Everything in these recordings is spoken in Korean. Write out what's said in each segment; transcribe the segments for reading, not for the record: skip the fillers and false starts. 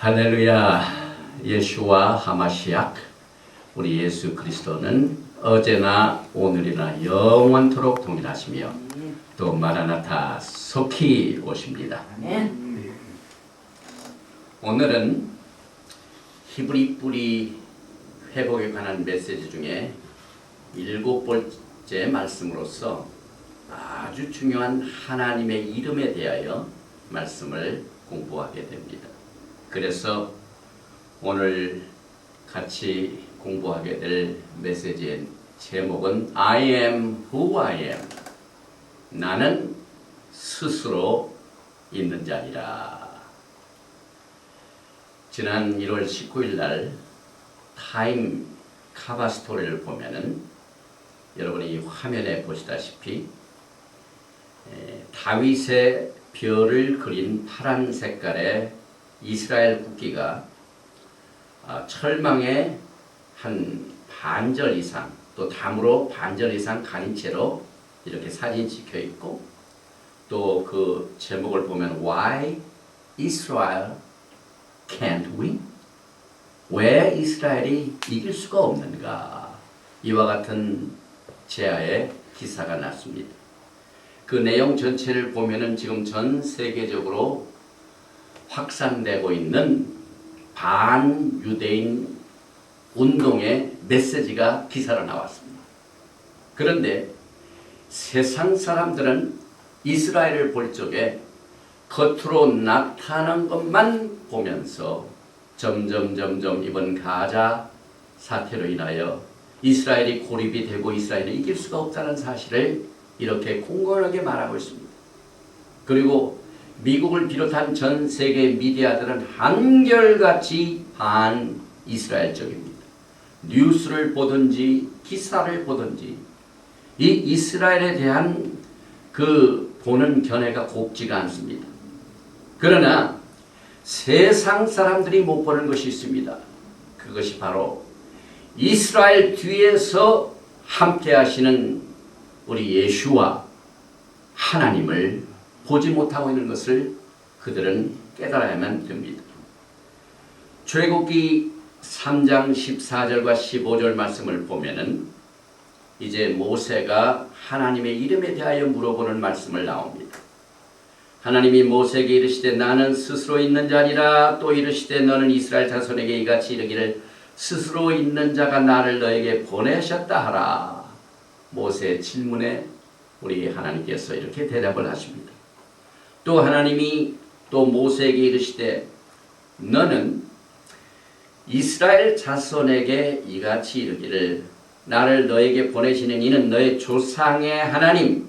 할렐루야. 예수와 하마시약 우리 예수 그리스도는 어제나 오늘이나 영원토록 동일하시며 또 마라나타 속히 오십니다. 오늘은 히브리 뿌리 회복에 관한 메시지 중에 7번째 말씀으로서 아주 중요한 하나님의 이름에 대하여 말씀을 공부하게 됩니다. 그래서 오늘 같이 공부하게 될 메시지의 제목은 I am who I am. 나는 스스로 있는 자니라. 지난 1월 19일 날 타임 카바 스토리를 보면은 여러분이 화면에 보시다시피 다윗의 별을 그린 파란 색깔의 이스라엘 국기가 철망에 한 반절 이상 또 담으로 반절 이상 가린 채로 이렇게 사진이 찍혀 있고 또 그 제목을 보면 Why Israel can't win? 왜 이스라엘이 이길 수가 없는가? 이와 같은 제하의 기사가 났습니다. 그 내용 전체를 보면은 지금 전 세계적으로 확산되고 있는 반유대인 운동의 메시지가 기사로 나왔습니다. 그런데 세상 사람들은 이스라엘을 볼 적에 겉으로 나타난 것만 보면서 점점 이번 가자 사태로 인하여 이스라엘이 고립이 되고 이스라엘이 이길 수가 없다는 사실을 이렇게 공공하게 말하고 있습니다. 그리고 미국을 비롯한 전 세계 미디어들은 한결같이 반 이스라엘적입니다. 뉴스를 보든지 기사를 보든지 이 이스라엘에 대한 그 보는 견해가 곱지가 않습니다. 그러나 세상 사람들이 못 보는 것이 있습니다. 그것이 바로 이스라엘 뒤에서 함께 하시는 우리 예수와 하나님을 보지 못하고 있는 것을 그들은 깨달아야만 됩니다. 출애굽기 3장 14절과 15절 말씀을 보면은 이제 모세가 하나님의 이름에 대하여 물어보는 말씀을 나옵니다. 하나님이 모세에게 이르시되 나는 스스로 있는 자니라. 또 이르시되 너는 이스라엘 자손에게 이같이 이르기를 스스로 있는 자가 나를 너에게 보내셨다 하라. 모세의 질문에 우리 하나님께서 이렇게 대답을 하십니다. 또 하나님이 또 모세에게 이르시되 너는 이스라엘 자손에게 이같이 이르기를 나를 너에게 보내시는 이는 너의 조상의 하나님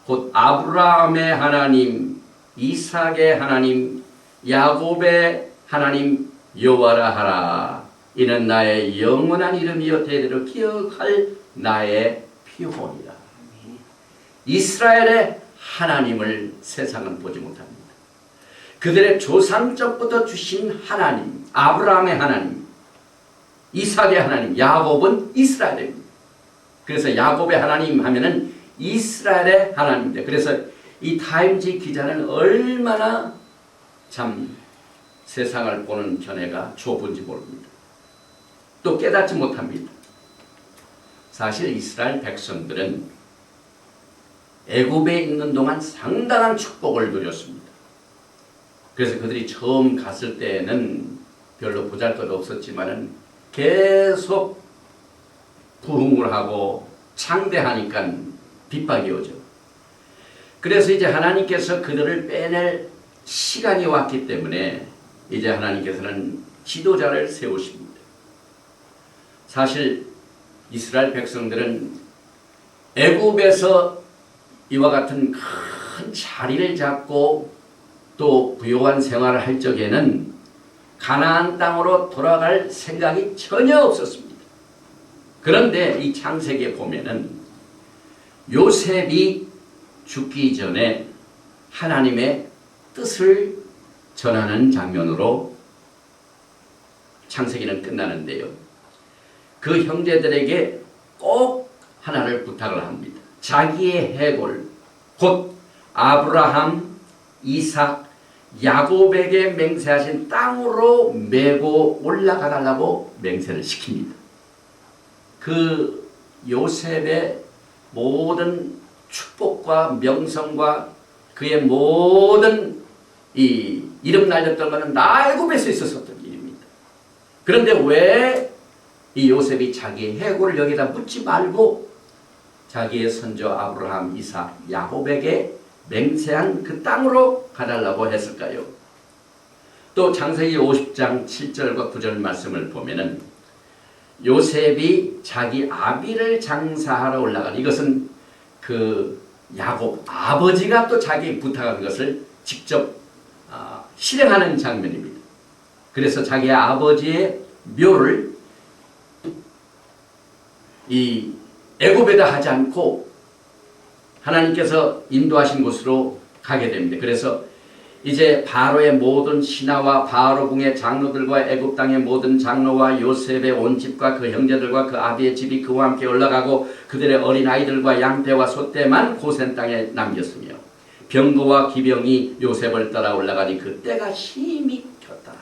곧 아브라함의 하나님 이삭의 하나님 야곱의 하나님 여호와라 하라. 이는 나의 영원한 이름이요 대대로 기억할 나의 표본이라. 이스라엘의 하나님을 세상은 보지 못합니다. 그들의 조상적부터 주신 하나님, 아브라함의 하나님, 이삭의 하나님, 야곱은 이스라엘입니다. 그래서 야곱의 하나님 하면은 이스라엘의 하나님입니다. 그래서 이 타임지 기자는 얼마나 참 세상을 보는 견해가 좁은지 모릅니다. 또 깨닫지 못합니다. 사실 이스라엘 백성들은 애굽에 있는 동안 상당한 축복을 누렸습니다. 그래서 그들이 처음 갔을 때에는 별로 보잘것 없었지만은 계속 부흥을 하고 창대하니까 핍박이 오죠. 그래서 이제 하나님께서 그들을 빼낼 시간이 왔기 때문에 이제 하나님께서는 지도자를 세우십니다. 사실 이스라엘 백성들은 애굽에서 이와 같은 큰 자리를 잡고 또 부요한 생활을 할 적에는 가나안 땅으로 돌아갈 생각이 전혀 없었습니다. 그런데 이 창세기에 보면은 요셉이 죽기 전에 하나님의 뜻을 전하는 장면으로 창세기는 끝나는데요. 그 형제들에게 꼭 하나를 부탁을 합니다. 자기의 해골 곧 아브라함, 이삭, 야곱에게 맹세하신 땅으로 메고 올라가 달라고 맹세를 시킵니다. 그 요셉의 모든 축복과 명성과 그의 모든 이 이름 날렸던 것은 애굽에서 있었던 일입니다. 그런데 왜 이 요셉이 자기의 해골을 여기다 묻지 말고 자기의 선조 아브라함, 이삭, 야곱에게 맹세한 그 땅으로 가달라고 했을까요? 또 창세기 50장 7절과 9절 말씀을 보면은 요셉이 자기 아비를 장사하러 올라간, 이것은 그 야곱 아버지가 또 자기 부탁한 것을 직접 실행하는 장면입니다. 그래서 자기 아버지의 묘를 이 애굽에다 하지 않고 하나님께서 인도하신 곳으로 가게 됩니다. 그래서 이제 바로의 모든 신하와 바로궁의 장로들과 애굽 땅의 모든 장로와 요셉의 온 집과 그 형제들과 그 아비의 집이 그와 함께 올라가고 그들의 어린아이들과 양떼와 소떼만 고센 땅에 남겼으며 병거와 기병이 요셉을 따라 올라가니 그 때가 심히 켰더라.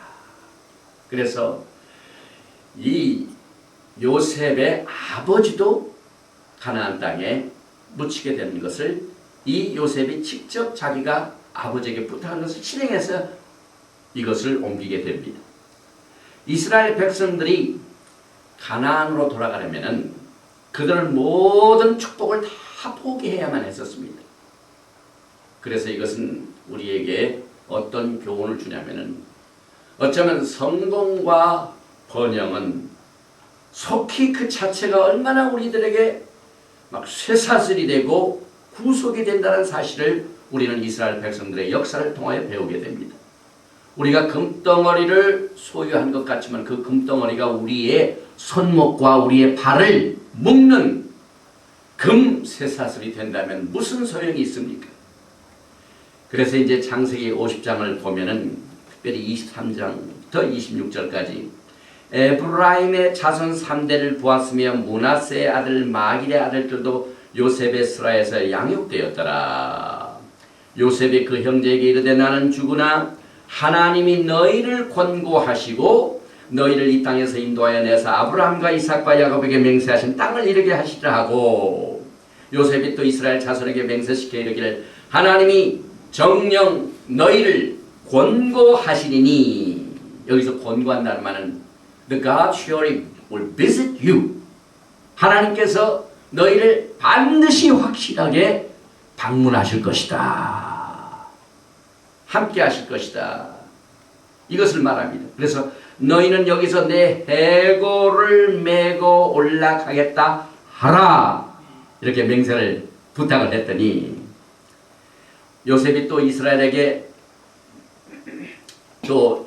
그래서 이 요셉의 아버지도 가나안 땅에 묻히게 되는 것을 이 요셉이 직접 자기가 아버지에게 부탁한 것을 실행해서 이것을 옮기게 됩니다. 이스라엘 백성들이 가나안으로 돌아가려면 그들 모든 축복을 다 포기해야만 했었습니다. 그래서 이것은 우리에게 어떤 교훈을 주냐면은 어쩌면 성공과 번영은 속히 그 자체가 얼마나 우리들에게 막 쇠사슬이 되고 구속이 된다는 사실을 우리는 이스라엘 백성들의 역사를 통하여 배우게 됩니다. 우리가 금덩어리를 소유한 것 같지만 그 금덩어리가 우리의 손목과 우리의 발을 묶는 금 쇠사슬이 된다면 무슨 소용이 있습니까? 그래서 이제 창세기 50장을 보면은 특별히 23장부터 26절까지 에브라임의 자손 3대를 보았으며 므낫세의 아들 마길의 아들들도 요셉의 스라에서 양육되었더라. 요셉이 그 형제에게 이르되 나는 죽으나 하나님이 너희를 권고하시고 너희를 이 땅에서 인도하여 내서 아브라함과 이삭과 야곱에게 맹세하신 땅을 이르게 하시라 하고 요셉이 또 이스라엘 자손에게 맹세시켜 이르기를 하나님이 정녕 너희를 권고하시리니, 여기서 권고한다는 말은 The God surely will visit you. 하나님께서 너희를 반드시 확실하게 방문하실 것이다. 함께 하실 것이다. 이것을 말합니다. 그래서 너희는 여기서 내 해골을 메고 올라가겠다 하라. 이렇게 맹세를 부탁을 했더니 요셉이 또 이스라엘에게 또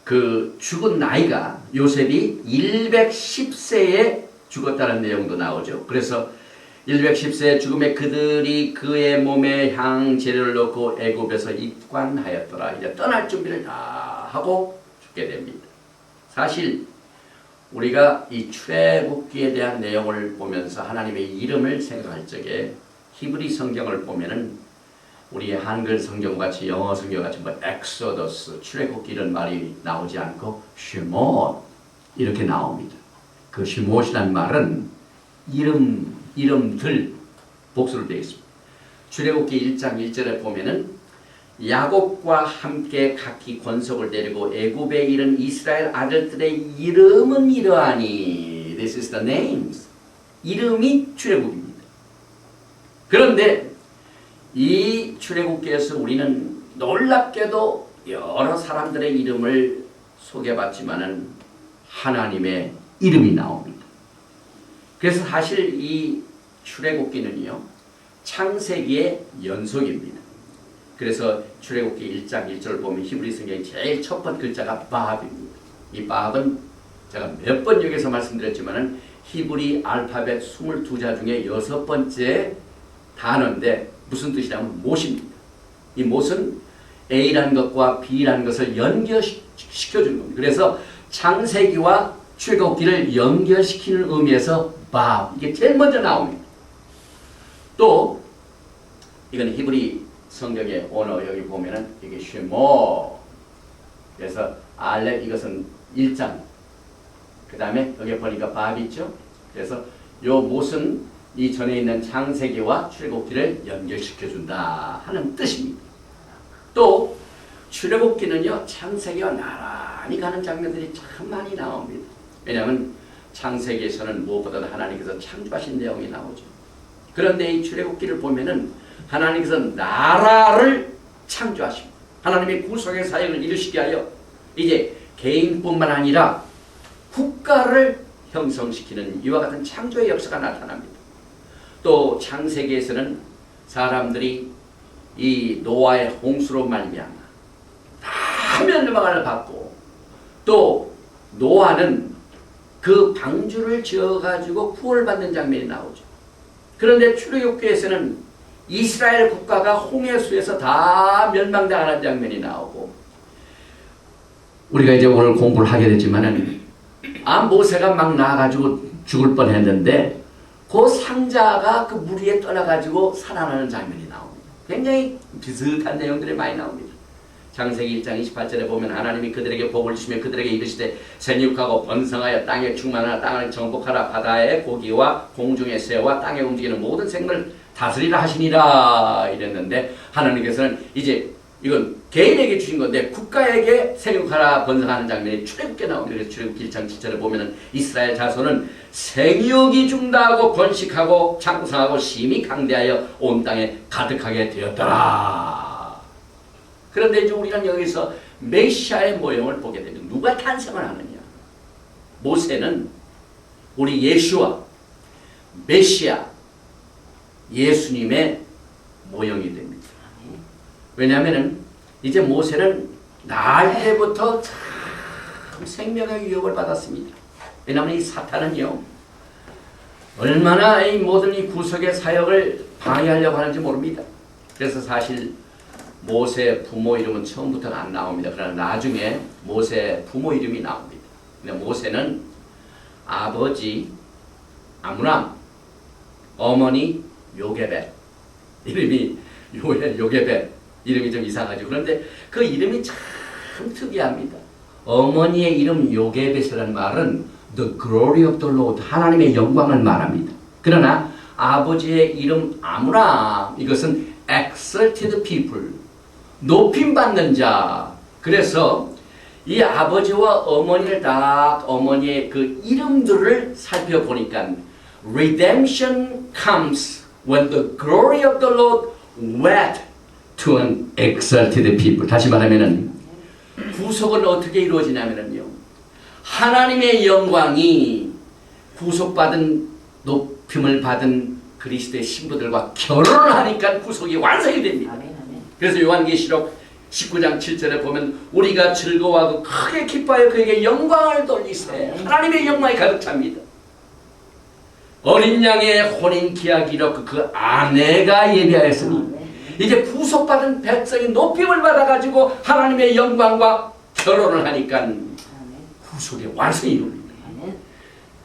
그 죽은 나이가 요셉이 110세에 죽었다는 내용도 나오죠. 그래서 110세의 죽음에 그들이 그의 몸에 향 재료를 넣고 애굽에서 입관하였더라. 이제 떠날 준비를 다 하고 죽게 됩니다. 사실 우리가 이 출애굽기에 대한 내용을 보면서 하나님의 이름을 생각할 적에 히브리 성경을 보면은 우리의 한글 성경같이 영어 성경같이 뭐 엑소더스, 출애굽기 이런 말이 나오지 않고 쉐못 이렇게 나옵니다. 그 쉐못이란 말은 이름들 복수로 되어 있습니다. 출애굽기 1장 1절에 보면은 야곱과 함께 각기 권속을 데리고 애굽에 이른 이스라엘 아들들의 이름은 이러하니 This is the names. 이름이 출애굽입니다. 그런데 이 출애굽기에서 우리는 놀랍게도 여러 사람들의 이름을 소개받지만은 하나님의 이름이 나옵니다. 그래서 사실 이 출애굽기는요 창세기의 연속입니다. 그래서 출애굽기 1장 1절을 보면 히브리 성경의 제일 첫 번째 글자가 바합입니다. 이 바합은 제가 몇 번 여기서 말씀드렸지만은 히브리 알파벳 22자 중에 6번째 단어인데 무슨 뜻이냐면 못입니다. 이 못은 A라는 것과 B라는 것을 연결시켜주는 겁니다. 그래서 창세기와 출애굽기를 연결시키는 의미에서 바합, 이게 제일 먼저 나옵니다. 또 이건 히브리 성경의 언어 여기 보면은 이게 쉐모. 그래서 알렙 이것은 1장. 그 다음에 여기 보니까 밥 있죠. 그래서 요 못은 이 전에 있는 창세기와 출애굽기를 연결시켜준다 하는 뜻입니다. 또 출애굽기는요 창세기와 나란히 가는 장면들이 참 많이 나옵니다. 왜냐하면 창세기에서는 무엇보다도 하나님께서 창조하신 내용이 나오죠. 그런데 이 출애굽기를 보면은 하나님께서 나라를 창조하십니다. 하나님의 구속의 사역을 이루시게 하여 이제 개인뿐만 아니라 국가를 형성시키는 이와 같은 창조의 역사가 나타납니다. 또 창세기에서는 사람들이 이 노아의 홍수로 말미암아 다 멸망을 받고 또 노아는 그 방주를 지어가지고 구원받는 장면이 나오죠. 그런데 출애굽기에서는 이스라엘 국가가 홍해수에서 다 멸망당하는 장면이 나오고 우리가 이제 오늘 공부를 하게 되지만은 모세가 막 나가지고 죽을 뻔했는데 그 상자가 그 물 위에 떠나가지고 살아나는 장면이 나옵니다. 굉장히 비슷한 내용들이 많이 나옵니다. 창세기 1장 28절에 보면 하나님이 그들에게 복을 주시며 그들에게 이르시되 생육하고 번성하여 땅에 충만하라 땅을 정복하라 바다의 고기와 공중의 새와 땅에 움직이는 모든 생물을 다스리라 하시니라 이랬는데 하나님께서는 이제 이건 개인에게 주신 건데 국가에게 생육하라 번성하는 장면이 출애굽기에 나옵니다. 그래서 출애굽기 1장 7절에 보면은 이스라엘 자손은 생육이 중다하고 번식하고 창성하고 심히 강대하여 온 땅에 가득하게 되었더라. 그런데 이제 우리는 여기서 메시아의 모형을 보게 됩니다. 누가 탄생을 하느냐? 모세는 우리 예수와 메시아 예수님의 모형이 됩니다. 왜냐하면 이제 모세는 날 때부터 참 생명의 유혹을 받았습니다. 왜냐하면 이 사탄은요 얼마나 이 모든 이 구속의 사역을 방해하려고 하는지 모릅니다. 그래서 사실 모세 부모 이름은 처음부터는 안 나옵니다. 그러나 나중에 모세 부모 이름이 나옵니다. 근데 모세는 아버지 아므람, 어머니 요게벳, 이름이 요게벳 이름이 좀 이상하죠. 그런데 그 이름이 참 특이합니다. 어머니의 이름 요게벳이라는 말은 The glory of the Lord, 하나님의 영광을 말합니다. 그러나 아버지의 이름 아므람, 이것은 exalted people, 높임받는 자. 그래서 이 아버지와 어머니를 딱 어머니의 그 이름들을 살펴보니까 Redemption comes when the glory of the Lord wed to an exalted people. 다시 말하면은 구속은 어떻게 이루어지냐면요 하나님의 영광이 구속받은 높임을 받은 그리스도의 신부들과 결혼을 하니까 구속이 완성이 됩니다. 그래서 요한계시록 19장 7절에 보면 우리가 즐거워하고 크게 기뻐하여 그에게 영광을 돌리세. 하나님의 영광이 가득 찹니다. 어린 양의 혼인 기약이 이렇고 그 아내가 예비하였으니 이제 구속받은 백성이 높임을 받아가지고 하나님의 영광과 결혼을 하니까 구속의 완성이 이루어집니다.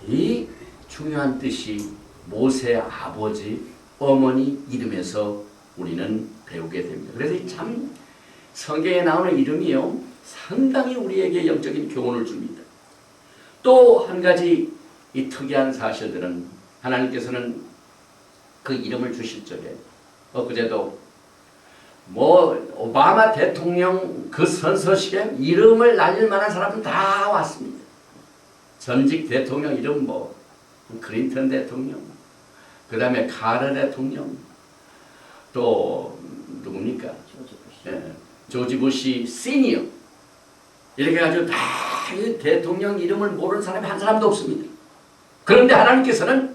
이 중요한 뜻이 모세의 아버지, 어머니 이름에서 우리는 배우게 됩니다. 그래서 참 성경에 나오는 이름이요 상당히 우리에게 영적인 교훈을 줍니다. 또 한 가지 이 특이한 사실들은 하나님께서는 그 이름을 주실 적에 엊그제도 오바마 대통령 그 선서식에 이름을 날릴 만한 사람은 다 왔습니다. 전직 대통령 이름 클린턴 대통령, 그 다음에 카터 대통령, 또 누굽니까? 조지 부시 시니어. 이렇게 해가지고 다 대통령 이름을 모르는 사람이 한 사람도 없습니다. 그런데 하나님께서는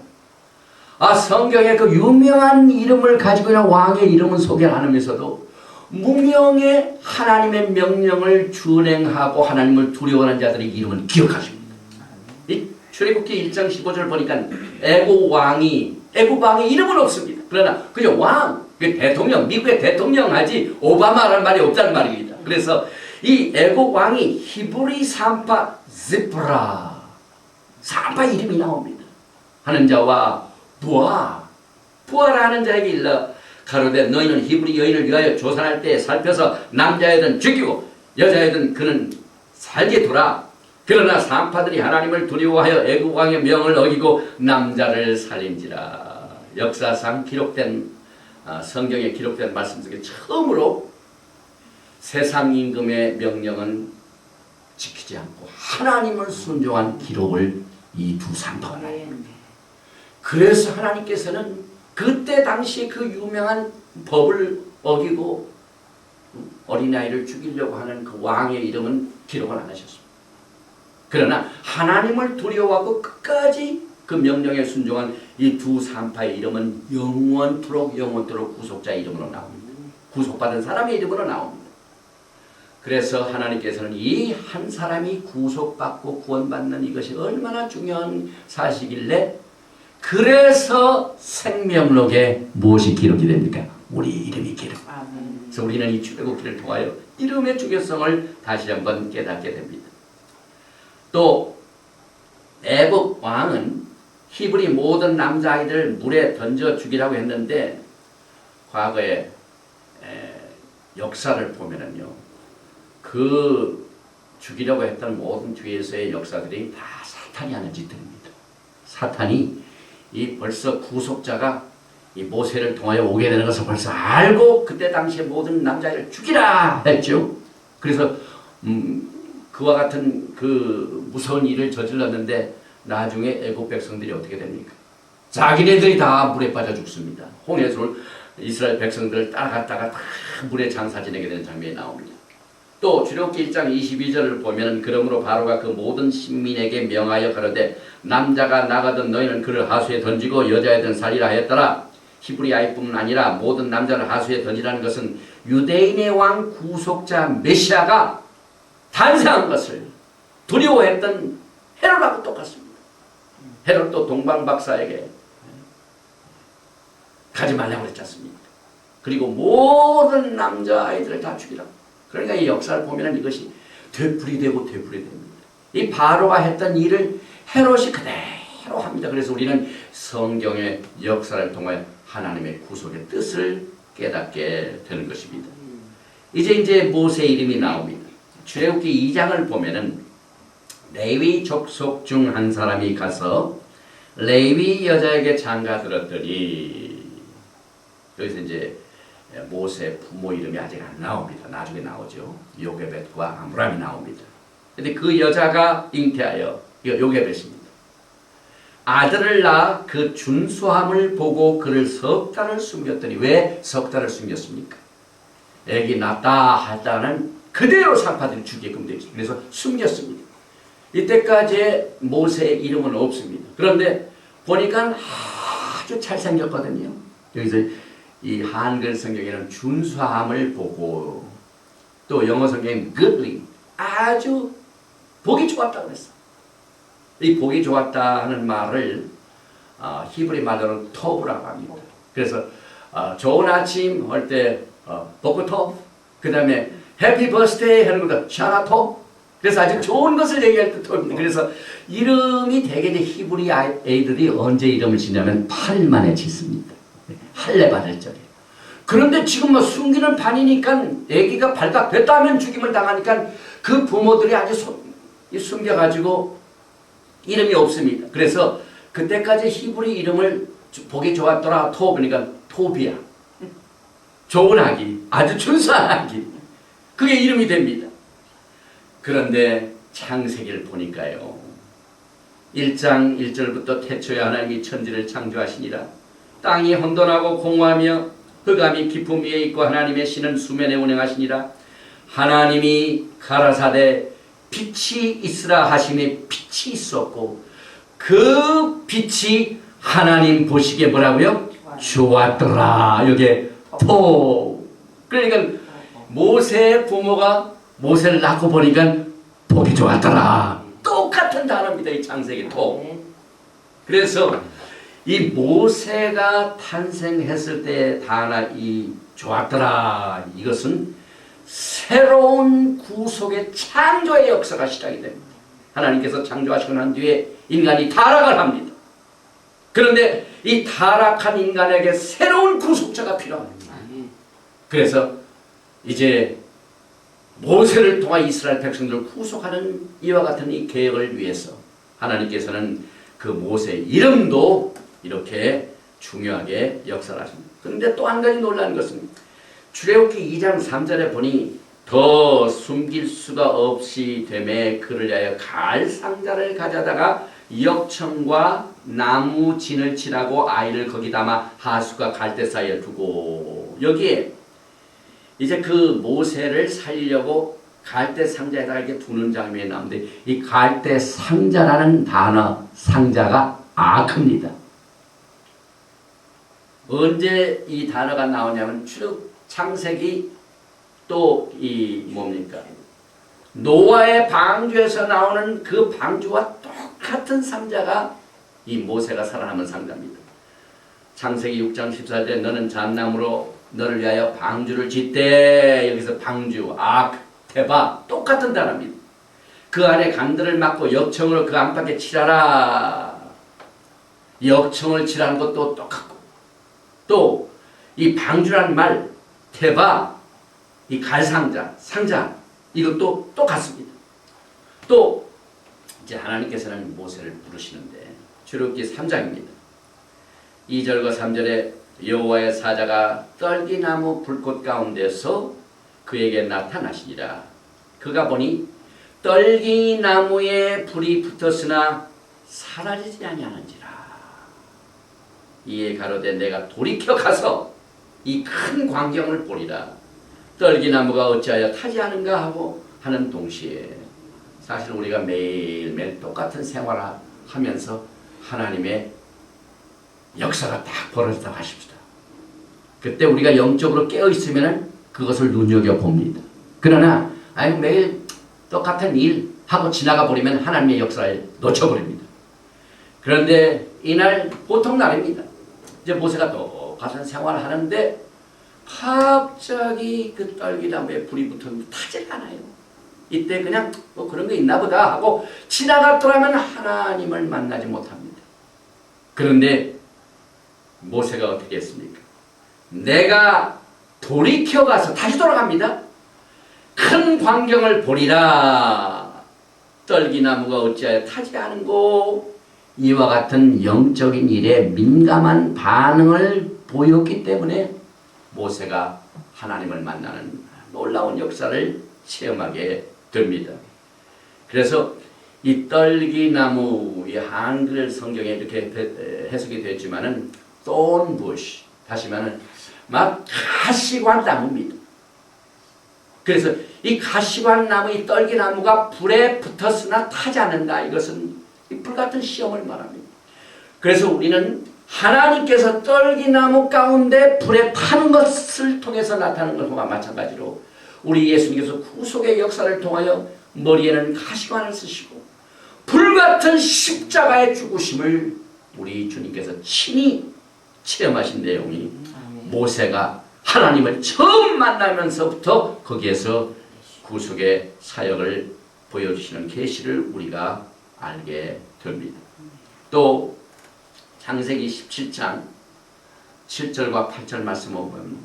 성경에 그 유명한 이름을 가지고 있는 왕의 이름은 소개 안 하면서도 무명의 하나님의 명령을 준행하고 하나님을 두려워하는 자들의 이름을 기억하십니다. 이 출애굽기 1장 15절 보니까 애굽 왕의 이름은 없습니다. 그러나 그저 왕, 대통령, 미국의 대통령 하지 오바마라는 말이 없다는 말입니다. 그래서 이 애굽 왕이 히브리 산파 지프라, 산파 이름이 나옵니다. 하는 자와 부하라는 자에게 일러 가로되 너희는 히브리 여인을 위하여 조산할 때에 살펴서 남자애든 죽이고 여자애든 그는 살게 두라. 그러나 산파들이 하나님을 두려워하여 애국 왕의 명을 어기고 남자를 살린지라. 역사상 기록된 성경에 기록된 말씀 중에 처음으로 세상 임금의 명령은 지키지 않고 하나님을 순종한 기록을 이 두 산파가 나옵니다. 그래서 하나님께서는 그때 당시에 그 유명한 법을 어기고 어린아이를 죽이려고 하는 그 왕의 이름은 기록을 안 하셨습니다. 그러나 하나님을 두려워하고 끝까지 그 명령에 순종한 이 두 산파의 이름은 영원토록 구속자 이름으로 나옵니다. 구속받은 사람의 이름으로 나옵니다. 그래서 하나님께서는 이 한 사람이 구속받고 구원받는 이것이 얼마나 중요한 사실이길래 그래서 생명록에 무엇이 기록이 됩니까? 우리 이름이 기록. 그래서 우리는 이 출애굽기를 통하여 이름의 중요성을 다시 한번 깨닫게 됩니다. 또 애굽 왕은 히브리 모든 남자아이들을 물에 던져 죽이라고 했는데 과거의 역사를 보면은요, 그 죽이려고 했던 모든 뒤에서의 역사들이 다 사탄이 하는 짓들입니다. 사탄이 이 벌써 구속자가 이 모세를 통하여 오게 되는 것을 벌써 알고 그때 당시에 모든 남자를 죽이라 했죠. 그래서 그와 같은 그 무서운 일을 저질렀는데 나중에 애국 백성들이 어떻게 됩니까? 자기네들이 다 물에 빠져 죽습니다. 홍해수를 이스라엘 백성들을 따라갔다가 다 물에 장사 지내게 되는 장면이 나옵니다. 또 출애굽기 1장 22절을 보면 그러므로 바로가 그 모든 신민에게 명하여 가로되 남자가 나가든 너희는 그를 하수에 던지고 여자애든 살리라 하였더라. 히브리 아이뿐만 아니라 모든 남자를 하수에 던지라는 것은 유대인의 왕 구속자 메시아가 탄생한 것을 두려워했던 헤롯하고 똑같습니다. 헤롯도 동방박사에게 가지 말라고 그랬지 않습니까? 그리고 모든 남자아이들을 다 죽이라. 그러니까 이 역사를 보면 이것이 되풀이되고 되풀이됩니다. 이 바로가 했던 일을 헤롯이 그대로 합니다. 그래서 우리는 성경의 역사를 통하여 하나님의 구속의 뜻을 깨닫게 되는 것입니다. 이제 모세 이름이 나옵니다. 출애굽기 2장을 보면은 레위 족속 중 한 사람이 가서 레위 여자에게 장가 들었더니, 여기서 이제 모세 부모 이름이 아직 안 나옵니다. 나중에 나오죠. 요게벳과 아므람이 나옵니다. 근데 그 여자가 잉태하여, 요게벳입니다, 아들을 낳아 그 준수함을 보고 그를 석 달을 숨겼더니, 왜 석 달을 숨겼습니까? 애기 낳다 하다는 그대로 산파들이 죽이게끔 되어 있습니다. 그래서 숨겼습니다. 이때까지 모세의 이름은 없습니다. 그런데 보니까 아주 잘생겼거든요. 여기서 이 한글 성경에는 준수함을 보고, 또 영어 성경에는 goodly, 아주 보기 좋았다고 그랬어. 이 보기 좋았다 하는 말을 히브리 말로는 토브라고 합니다. 그래서 좋은 아침 할 때 보크토브, 그 다음에 해피 버스데이 하는 것도 샤나토브. 그래서 아주 좋은 것을 얘기할 때 토브입니다. 그래서 이름이 되게 히브리 아이들이 언제 이름을 짓냐면 8일 만에 짓습니다. 할례 받을 적에. 그런데 지금 뭐 숨기는 판이니까 아기가 발각됐다 하면 죽임을 당하니까 그 부모들이 아주 숨겨가지고 이름이 없습니다. 그래서 그때까지 히브리 이름을 보기 좋았더라 토, 그러니까 토비야, 좋은 아기, 아주 준수한 아기, 그게 이름이 됩니다. 그런데 창세기를 보니까요, 1장 1절부터 태초에 하나님이 천지를 창조하시니라. 땅이 혼돈하고 공허하며 흑암이 깊음 위에 있고 하나님의 신은 수면에 운행하시니라. 하나님이 가라사대 빛이 있으라 하시니 빛이 있었고 그 빛이 하나님 보시기에 뭐라고요? 좋았더라. 여기에 토. 그러니까 모세의 부모가 모세를 낳고 보니까 보기 좋았더라. 똑같은 단어입니다. 이 창세기 토. 그래서 이 모세가 탄생했을 때 단어 이 좋았더라, 이것은 새로운 구속의 창조의 역사가 시작이 됩니다. 하나님께서 창조하시고 난 뒤에 인간이 타락을 합니다. 그런데 이 타락한 인간에게 새로운 구속자가 필요합니다. 그래서 이제 모세를 통해 이스라엘 백성들을 구속하는 이와 같은 이 계획을 위해서 하나님께서는 그 모세 이름도 이렇게 중요하게 역사를 하십니다. 그런데 또 한 가지 놀라운 것은 출애굽기 2장 3절에 보니 더 숨길 수가 없이 되매 그를 위하여 갈상자를 가져다가 역청과 나무 진을 칠하고 아이를 거기 담아 하수가 갈대 사이에 두고, 여기에 이제 그 모세를 살리려고 갈대 상자에다가 이렇게 두는 장면이 나오는데, 이 갈대 상자라는 단어, 상자가 아크입니다. 언제 이 단어가 나오냐면 창세기 또 이 뭡니까? 노아의 방주에서 나오는 그 방주와 똑같은 상자가 이 모세가 살아남은 상자입니다. 창세기 6장 14절에 너는 잣나무로 너를 위하여 방주를 짓되, 여기서 방주, 악, 테바 똑같은 단어입니다. 그 안에 강들을 막고 역청으로 그 안팎에 칠하라. 역청을 칠하는 것도 똑같고, 또 이 방주란 말, 테바, 이 갈상자, 상자, 이것도 똑같습니다. 또 이제 하나님께서는 모세를 부르시는데 출애굽기 3장입니다. 2절과 3절에 여호와의 사자가 떨기나무 불꽃 가운데서 그에게 나타나시니라. 그가 보니 떨기나무에 불이 붙었으나 사라지지 아니하는지라. 이에 가로되 내가 돌이켜 가서 이 큰 광경을 보리라. 떨기나무가 어찌하여 타지 않은가 하고 하는 동시에, 사실 우리가 매일매일 똑같은 생활을 하면서 하나님의 역사가 딱 벌어졌다고 하십시다. 그때 우리가 영적으로 깨어있으면 그것을 눈여겨봅니다. 그러나 매일 똑같은 일 하고 지나가 버리면 하나님의 역사를 놓쳐버립니다. 그런데 이날 보통 날입니다. 이제 모세가 똑같은 생활을 하는데 갑자기 그 떨기나무에 불이 붙었는데 타질 않아요. 이때 그냥 그런 거 있나 보다 하고 지나갔더라면 하나님을 만나지 못합니다. 그런데 모세가 어떻게 했습니까? 내가 돌이켜 가서 다시 돌아갑니다. 큰 광경을 보리라. 떨기나무가 어찌하여 타지 않은고. 이와 같은 영적인 일에 민감한 반응을 보였기 때문에 모세가 하나님을 만나는 놀라운 역사를 체험하게 됩니다. 그래서 이 떨기나무, 이 한글 성경에 이렇게 해석이 됐지만은 thorn bush, 다시 말하면 막 가시관 나무입니다. 그래서 이 가시관 나무, 이 떨기나무가 불에 붙었으나 타지 않는다. 이것은 이 불같은 시험을 말합니다. 그래서 우리는 하나님께서 떨기나무 가운데 불에 타는 것을 통해서 나타나는 것과 마찬가지로 우리 예수님께서 구속의 역사를 통하여 머리에는 가시관을 쓰시고 불같은 십자가의 죽으심을 우리 주님께서 친히 체험하신 내용이 모세가 하나님을 처음 만나면서부터 거기에서 구속의 사역을 보여주시는 계시를 우리가 알게 됩니다. 또 창세기 17장 7절과 8절 말씀을 보면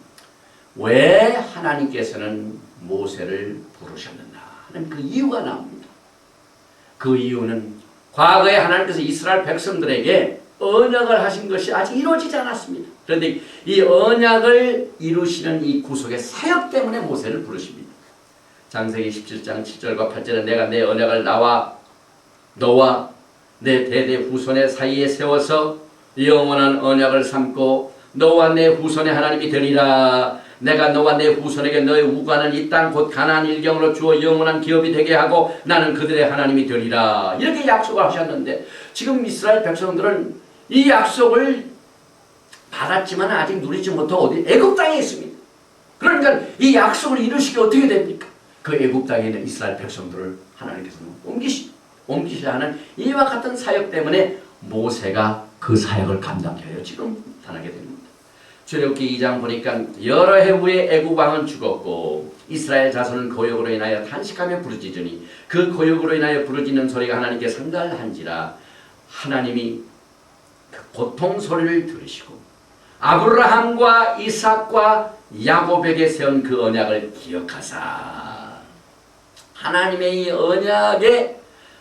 왜 하나님께서는 모세를 부르셨느냐 하는 그 이유가 나옵니다. 그 이유는 과거에 하나님께서 이스라엘 백성들에게 언약을 하신 것이 아직 이루어지지 않았습니다. 그런데 이 언약을 이루시는 이 구속의 사역 때문에 모세를 부르십니다. 창세기 17장 7절과 8절에 내가 내 언약을 너와 내 대대 후손의 사이에 세워서 영원한 언약을 삼고 너와 내 후손의 하나님이 되리라. 내가 너와 내 후손에게 너의 우가는 이 땅 곧 가나안 일경으로 주어 영원한 기업이 되게 하고 나는 그들의 하나님이 되리라. 이렇게 약속을 하셨는데 지금 이스라엘 백성들은 이 약속을 받았지만 아직 누리지 못하고 어디 애굽 땅에 있습니다. 그러니까 이 약속을 이루시기 어떻게 됩니까? 그 애굽 땅에 있는 이스라엘 백성들을 하나님께서는 옮기셔야 하는 이와 같은 사역 때문에 모세가 그 사역을 감당해요. 지금 나타나게 됩니다. 출애굽기 2장 보니까 여러 해 후에 애굽 왕은 죽었고 이스라엘 자손은 고역으로 인하여 탄식하며 부르짖으니 그 고역으로 인하여 부르짖는 소리가 하나님께 상달한지라. 하나님이 그 고통 소리를 들으시고 아브라함과 이삭과 야곱에게 세운 그 언약을 기억하사 하나님의 이 언약의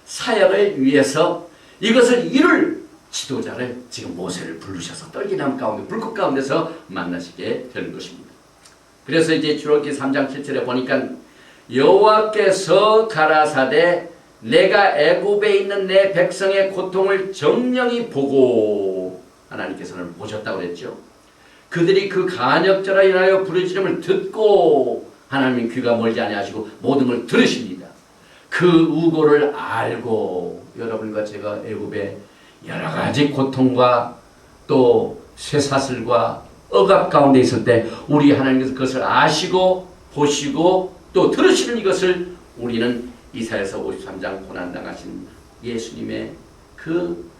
사역을 위해서 이것을 이룰 지도자를 지금 모세를 부르셔서 떨기나무 가운데 불꽃 가운데서 만나시게 되는 것입니다. 그래서 이제 출애굽기 3장 7절에 보니까 여호와께서 가라사대 내가 애굽에 있는 내 백성의 고통을 정령히 보고 하나님께서는 보셨다고 그랬죠. 그들이 그 간역절로 인하여 부르짖음을 듣고 하나님 귀가 멀지 아니하시고 모든 걸 들으십니다. 그 우고를 알고 여러분과 제가 애굽의 여러 가지 고통과 또 쇠사슬과 억압 가운데 있을 때 우리 하나님께서 그것을 아시고 보시고 또 들으시는 이것을 우리는 이사야서 53장 고난당하신 예수님의 그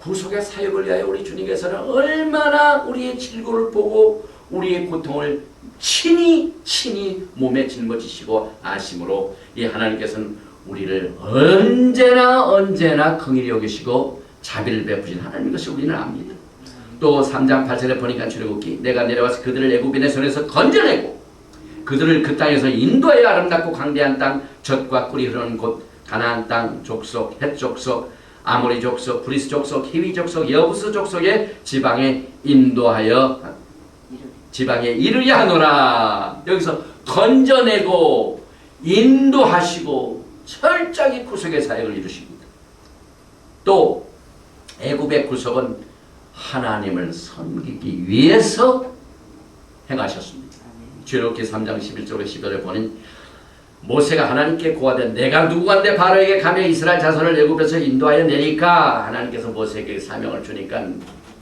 구속의 사역을 위하여 우리 주님께서는 얼마나 우리의 질고를 보고 우리의 고통을 친히 몸에 짊어지시고 아심으로 이 하나님께서는 우리를 언제나 긍휼히 여기시고 자비를 베푸신 하나님인 것을 우리는 압니다. 또 3장 8절에 보니까 출애굽기 내가 내려와서 그들을 애굽인의 손에서 건져내고 그들을 그 땅에서 인도하여 아름답고 광대한 땅 젖과 꿀이 흐르는 곳 가나안 땅 족속 헷 족속 아모리 족속 브리스 족속 히위 족속 여부스 족속의 지방에 인도하여 지방에 이르게 하노라. 여기서 건져내고 인도하시고 철저히 구속의 사역을 이루십니다. 또 애굽의 구속은 하나님을 섬기기 위해서 행하셨습니다. 출애굽기 3장 11절에 12절에 보니 모세가 하나님께 고하되 내가 누구간데 바로에게 가며 이스라엘 자손을 애굽에서 인도하여 내니까 하나님께서 모세에게 사명을 주니까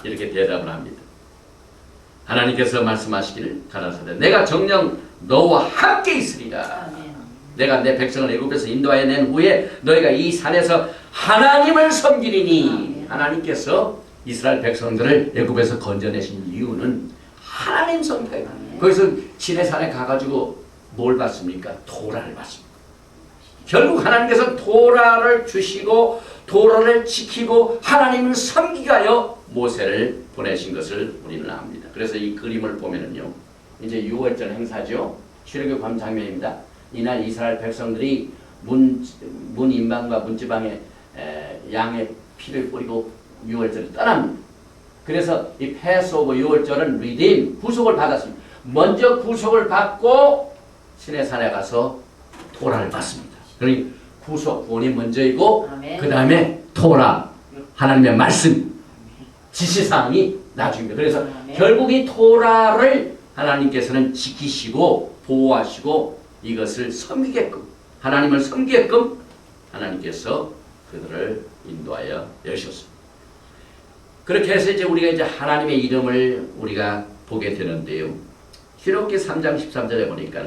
이렇게 대답을 합니다. 하나님께서 말씀하시기를 가라사대 내가 정녕 너와 함께 있으리라. 내가 내 백성을 애굽에서 인도하여 낸 후에 너희가 이 산에서 하나님을 섬기리니 하나님께서 이스라엘 백성들을 애굽에서 건져내신 이유는 하나님 섬겨요. 거기서 시내산에 가가지고 뭘 받습니까? 토라를 받습니다. 결국 하나님께서 토라를 주시고 토라를 지키고 하나님을 섬기게 하여 모세를 보내신 것을 우리는 압니다. 그래서 이 그림을 보면은요, 이제 6월절 행사죠. 출애굽 밤 장면입니다. 이날 이스라엘 백성들이 문 인방과 문지방에 양의 피를 뿌리고 6월절을 떠납니다. 그래서 이 패스오버 6월절은 리딤 구속을 받았습니다. 먼저 구속을 받고 시내산에 가서 토라를 받습니다. 그러니 구속 구원이 먼저이고 그 다음에 토라 하나님의 말씀 지시사항이 나중입니다. 그래서 결국 이 토라를 하나님께서는 지키시고 보호하시고 이것을 섬기게끔 하나님을 섬기게끔 하나님께서 그들을 인도하여 여셨습니다. 그렇게 해서 이제 우리가 이제 하나님의 이름을 우리가 보게 되는데요. 출애굽기 3장 13절에 보니까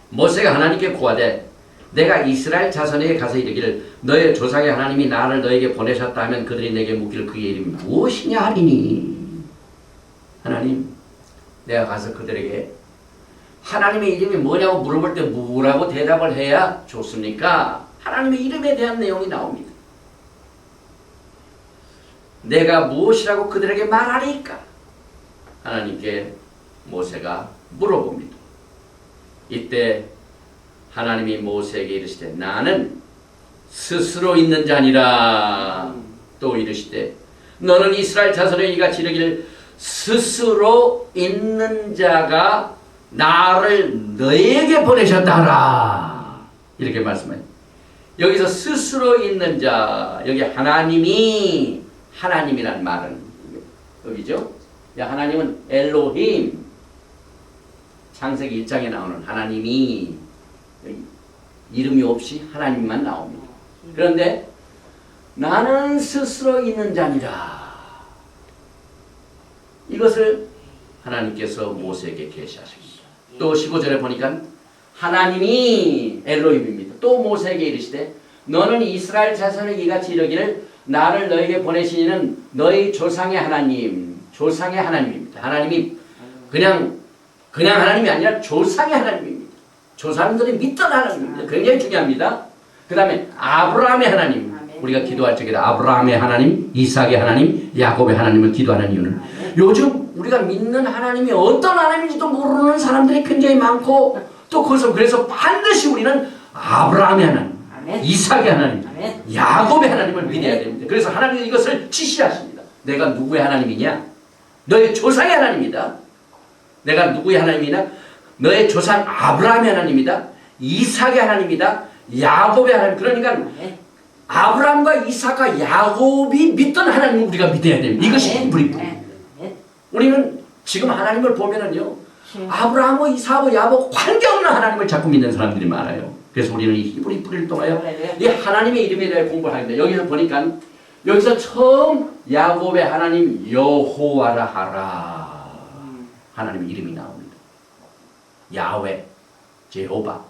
모세가 하나님께 고하되 내가 이스라엘 자손에게 가서 이르기를 너의 조상의 하나님이 나를 너에게 보내셨다 하면 그들이 내게 묻기를 그의 이름이 무엇이냐 하리니 하나님 내가 가서 그들에게 하나님의 이름이 뭐냐고 물어볼 때 뭐라고 대답을 해야 좋습니까? 하나님의 이름에 대한 내용이 나옵니다. 내가 무엇이라고 그들에게 말하리까? 하나님께 모세가 물어봅니다. 이때 하나님이 모세에게 이르시되 나는 스스로 있는 자니라. 또 이르시되 너는 이스라엘 자손에게 이같이 이르기를 스스로 있는 자가 나를 너에게 보내셨다라. 이렇게 말씀해요. 여기서 스스로 있는 자, 여기 하나님이 하나님이란 말은 여기죠. 하나님은 엘로힘 창세기 1장에 나오는 하나님이 이름이 없이 하나님만 나옵니다. 그런데 나는 스스로 있는 자니라. 이것을 하나님께서 모세에게 계시하십니다. 또 15절에 보니까 하나님이 엘로힘입니다. 또 모세에게 이르시되 너는 이스라엘 자손에게 이같이 이르기를 나를 너에게 보내시는 너희 조상의 하나님, 조상의 하나님입니다. 하나님이 그냥 하나님이 아니라 조상의 하나님입니다. 조상들이 믿던 하나님입니다. 굉장히 중요합니다. 그 다음에 아브라함의 하나님, 우리가 기도할 적에 아브라함의 하나님, 이삭의 하나님, 야곱의 하나님을 기도하는 이유는 요즘 우리가 믿는 하나님이 어떤 하나님인지도 모르는 사람들이 굉장히 많고 또 그래서 반드시 우리는 아브라함의 하나님, 아멘. 이삭의 하나님, 아멘. 야곱의 하나님을 믿어야 됩니다. 그래서 하나님이 이것을 지시하십니다. 내가 누구의 하나님이냐? 너의 조상의 하나님이다. 내가 누구의 하나님이냐? 너의 조상 아브라함의 하나님이다. 이삭의 하나님이다. 야곱의 하나님. 그러니까 아멘. 아브라함과 이삭과 야곱이 믿던 하나님을 우리가 믿어야 됩니다. 이것이 우리 우리는 지금 하나님을 보면은요, 아브라함과 이삭과 야곱 관계없는 하나님을 자꾸 믿는 사람들이 많아요. 그래서 우리는 이 히브리 뿌리를 통하여 이 하나님의 이름에 대해 공부를 하는데 여기서 보니까 여기서 처음 야곱의 하나님 여호와라 하라 하나님의 이름이 나옵니다. 야훼, 제호바.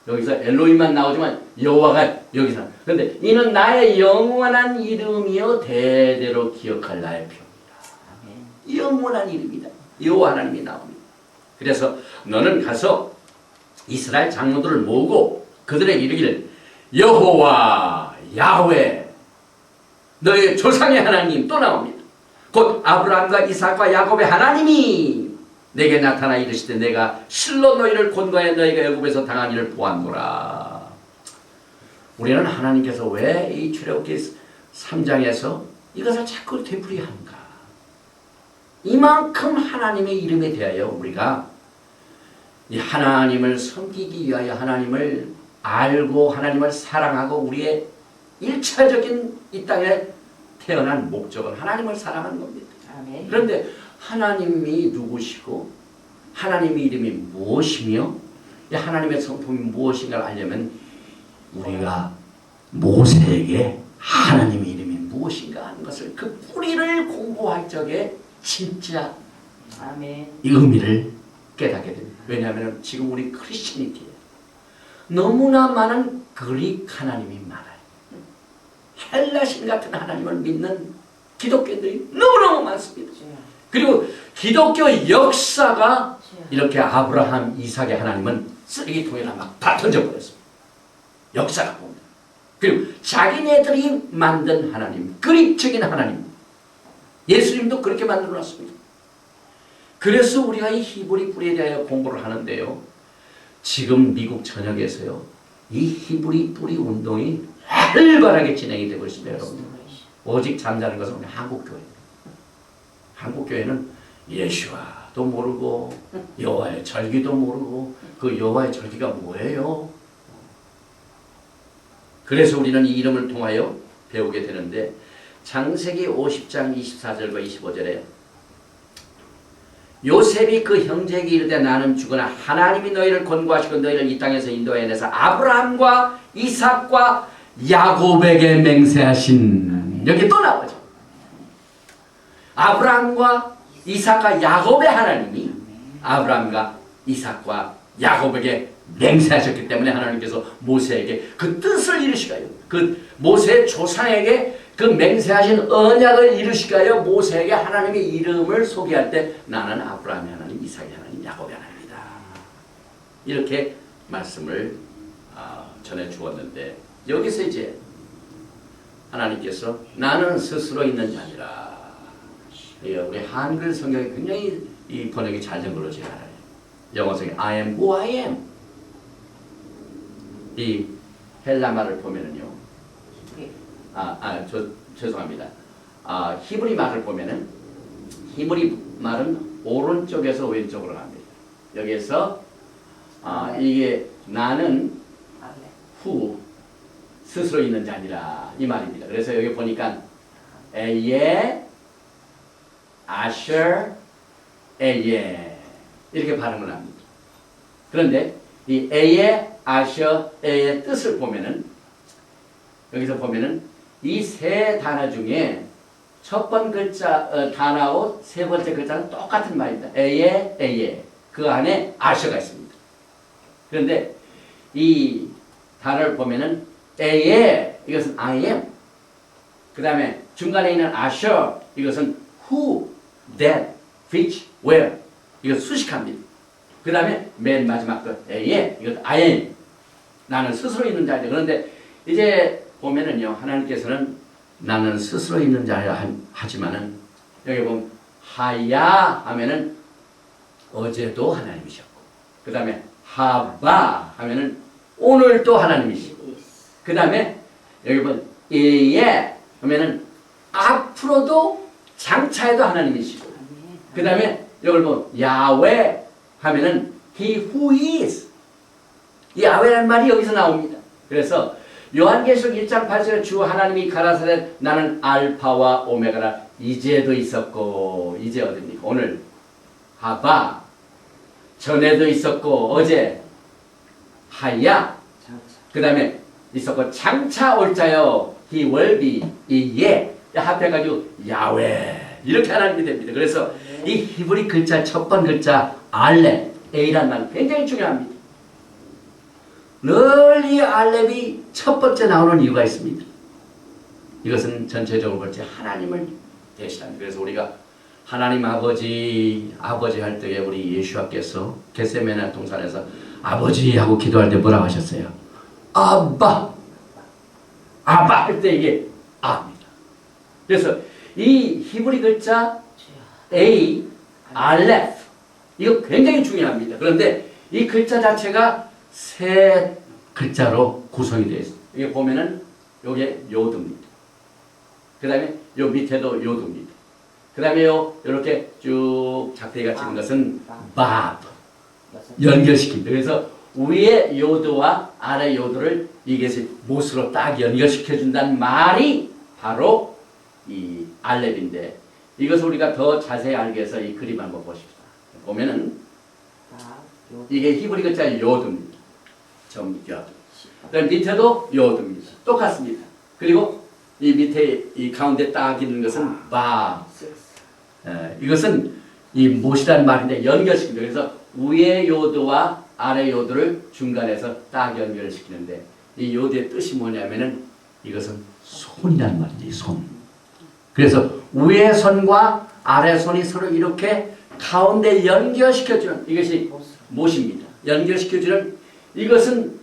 여기서 엘로힘만 나오지만 여호와가 여기서. 그런데 이는 나의 영원한 이름이요 대대로 기억할 나의 표입니다. 영원한 이름이다. 여호와 하나님이 나옵니다. 그래서 너는 가서 이스라엘 장로들을 모으고 그들에게 이르기를 여호와 야훼 너의 조상의 하나님 또 나옵니다. 곧 아브라함과 이삭과 야곱의 하나님이 내게 나타나 이르시되 내가 실로 너희를 권고하여 너희가 애굽에서 당한 일을 보았노라. 우리는 하나님께서 왜 이 출애굽기 3장에서 이것을 자꾸 되풀이하는가? 이만큼 하나님의 이름에 대하여 우리가 이 하나님을 섬기기 위하여 하나님을 알고 하나님을 사랑하고 우리의 일차적인 이 땅에 태어난 목적은 하나님을 사랑하는 겁니다. 아멘. 그런데 하나님이 누구시고 하나님의 이름이 무엇이며 이 하나님의 성품이 무엇인가를 알려면 우리가 모세에게 하나님의 이름이 무엇인가 하는 것을 그 뿌리를 공부할 적에 진짜 아멘. 이 의미를 깨닫게 됩니다. 왜냐하면 지금 우리 크리스천이티에 너무나 많은 그릭 하나님이 많아요. 헬라신 같은 하나님을 믿는 기독교인들이 너무너무 많습니다. 그리고 기독교 역사가 이렇게 아브라함, 이삭의 하나님은 쓰레기통에다 막 다 던져버렸습니다. 역사가 봅니다. 그리고 자기네들이 만든 하나님, 그릭적인 하나님, 예수님도 그렇게 만들어놨습니다. 그래서 우리가 이 히브리 뿌리에 대하여 공부를 하는데요. 지금 미국 전역에서요. 이 히브리 뿌리 운동이 활발하게 진행이 되고 있습니다. 여러분. 오직 잠자는 것은 우리 한국교회입니다. 한국교회는 예수와도 모르고 여호와의 절기도 모르고 그 여호와의 절기가 뭐예요? 그래서 우리는 이 이름을 통하여 배우게 되는데 창세기 50장 24절과 25절에 요셉이 그 형제에게 이르되 나는 죽으나 하나님이 너희를 권고하시고 너희를 이 땅에서 인도하여 내서 아브라함과 이삭과 야곱에게 맹세하신 여기 또 나오죠. 아브라함과 이삭과 야곱의 하나님이 아브라함과 이삭과 야곱에게 맹세하셨기 때문에 하나님께서 모세에게 그 뜻을 이루시가요. 그 모세의 조상에게 그 맹세하신 언약을 이루시가요. 모세에게 하나님의 이름을 소개할 때 나는 아브라함의 하나님, 이삭의 하나님, 야곱의 하나님이다. 이렇게 말씀을 전해 주었는데 여기서 이제 하나님께서 나는 스스로 있는 자니라. 우리 한글 성경이 굉장히 이 번역이 잘 된 걸로 제가 알아요. 영어 성경 I am who I am. 이 헬라 말을 보면은요. 죄송합니다. 히브리 말을 보면은 히브리 말은 오른쪽에서 왼쪽으로 갑니다. 여기에서 이게 나는 후 스스로 있는 자니라 이 말입니다. 그래서 여기 보니까 에예 아셔 에예 이렇게 발음을 합니다. 그런데 이 에예 아셔 에의 뜻을 보면은 여기서 보면은 이 세 단어 중에 첫 번 글자 단어하고 세 번째 글자는 똑같은 말입니다. 에예 에예 그 안에 아셔가 있습니다. 그런데 이 단어를 보면은 에예 이것은 I am 그 다음에 중간에 있는 아셔 이것은 who, that, which, where 이것 수식합니다. 그 다음에 맨 마지막 것 에예 이것 I am 나는 스스로 있는 자이다. 그런데 이제 보면은요 하나님께서는 나는 스스로 있는 자야 하지만은 여기 보면 하야 하면은 어제도 하나님이셨고, 그 다음에 하바 하면은 오늘도 하나님이시고, 그 다음에 여기 보면 예 하면은 앞으로도 장차에도 하나님이시고, 그 다음에 여기 보면 야훼 하면은 he who is, 야훼라는 말이 여기서 나옵니다. 그래서 요한계시록 1장 8절에 주 하나님이 가라사대 나는 알파와 오메가라, 이제도 있었고, 이제 어딥니까? 오늘 하바, 전에도 있었고, 어제 하야, 그 다음에 있었고 장차 올 자여 he will be, 예 합해가지고 야훼, 이렇게 하나님이 됩니다. 그래서 이 히브리 글자 첫 번 글자 알렙, A란 말 굉장히 중요합니다. 늘 이 알렙이 첫 번째 나오는 이유가 있습니다. 이것은 전체적으로 볼 때 하나님을 대신합니다. 그래서 우리가 하나님 아버지 할 때에 우리 예수님께서 겟세마네 동산에서 아버지 하고 기도할 때 뭐라고 하셨어요? 아바 할 때 이게 아입니다. 그래서 이 히브리 글자 A, 알렙, 이거 굉장히 중요합니다. 그런데 이 글자 자체가 세 글자로 구성이 되어 있습니다. 이게 보면은 요게 요드입니다. 그 다음에 요 밑에도 요드입니다. 그 다음에 요렇게 쭉 작대기가 찍은 것은 밥, 연결시킵니다. 그래서 위에 요드와 아래 요드를 이것이 못으로 딱 연결시켜준다는 말이 바로 이 알렙인데, 이것을 우리가 더 자세히 알기 위해서 이 그림 한번 보십시다. 보면은 이게 히브리 글자 요드입니다. 점 요드. 그다음 밑에도 요드입니다. 똑같습니다. 그리고 이 밑에 이 가운데 딱 있는 것은 바. 이것은 이 못이라는 말인데 연결시킵니다. 그래서 위에 요드와 아래 요드를 중간에서 딱 연결을 시키는데, 이 요드의 뜻이 뭐냐면은 이것은 손이라는 말이지, 손. 그래서 위에 손과 아래 손이 서로 이렇게 가운데 연결시켜주는 이것이 못입니다. 연결시켜주는 이것은